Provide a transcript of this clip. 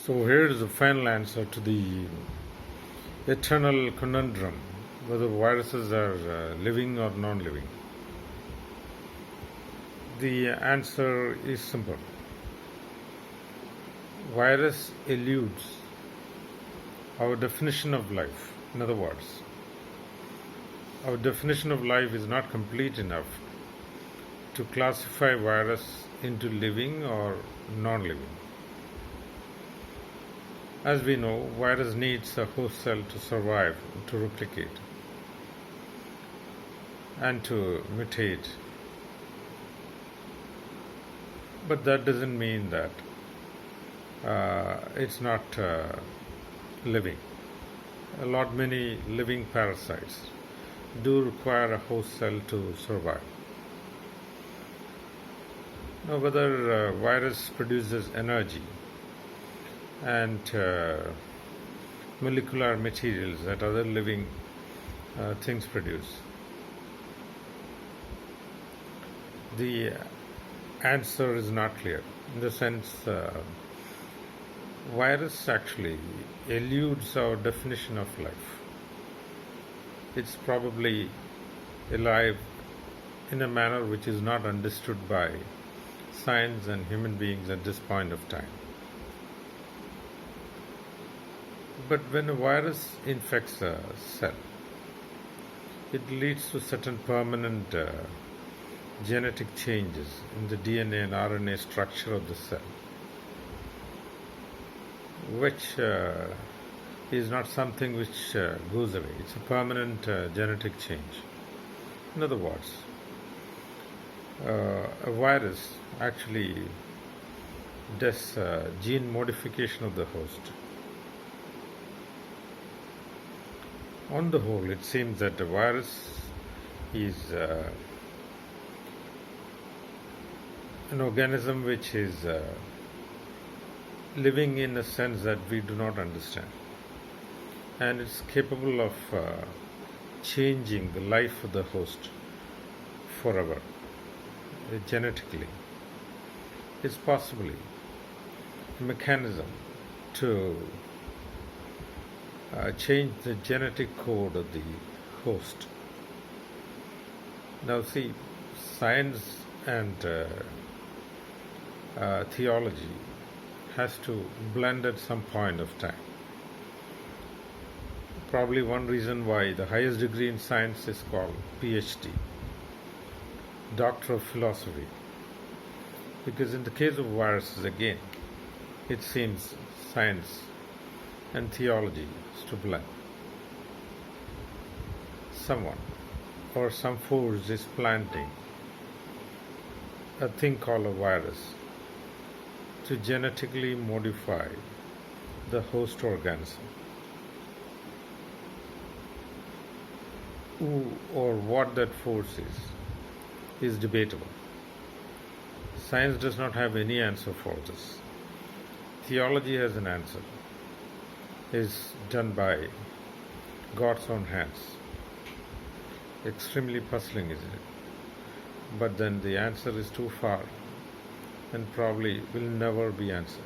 So here is the final answer to the eternal conundrum whether viruses are living or non-living. The answer is simple. Virus eludes our definition of life. In other words, our definition of life is not complete enough to classify virus into living or non-living. As we know, virus needs a host cell to survive, to replicate, and to mutate. But that doesn't mean that it's not living. Many living parasites do require a host cell to survive. Now, whether virus produces energy and molecular materials that other living things produce, the answer is not clear. In the sense, virus actually eludes our definition of life. It's probably alive in a manner which is not understood by science and human beings at this point of time. But when a virus infects a cell, it leads to certain permanent genetic changes in the DNA and RNA structure of the cell, which is not something which goes away. It's a permanent genetic change. In other words, a virus actually does gene modification of the host. On the whole, it seems that the virus is an organism which is living in a sense that we do not understand, and it's capable of changing the life of the host forever, genetically. It's possibly a mechanism to change the genetic code of the host. Now see, science and theology has to blend at some point of time. Probably one reason why the highest degree in science is called PhD, Doctor of Philosophy. Because in the case of viruses, again, it seems science and theology is to blend. Someone or some force is planting a thing called a virus to genetically modify the host organism. Who or what that force is debatable. Science does not have any answer for this. Theology has an answer. Is done by God's own hands. Extremely puzzling, isn't it? But then the answer is too far and probably will never be answered.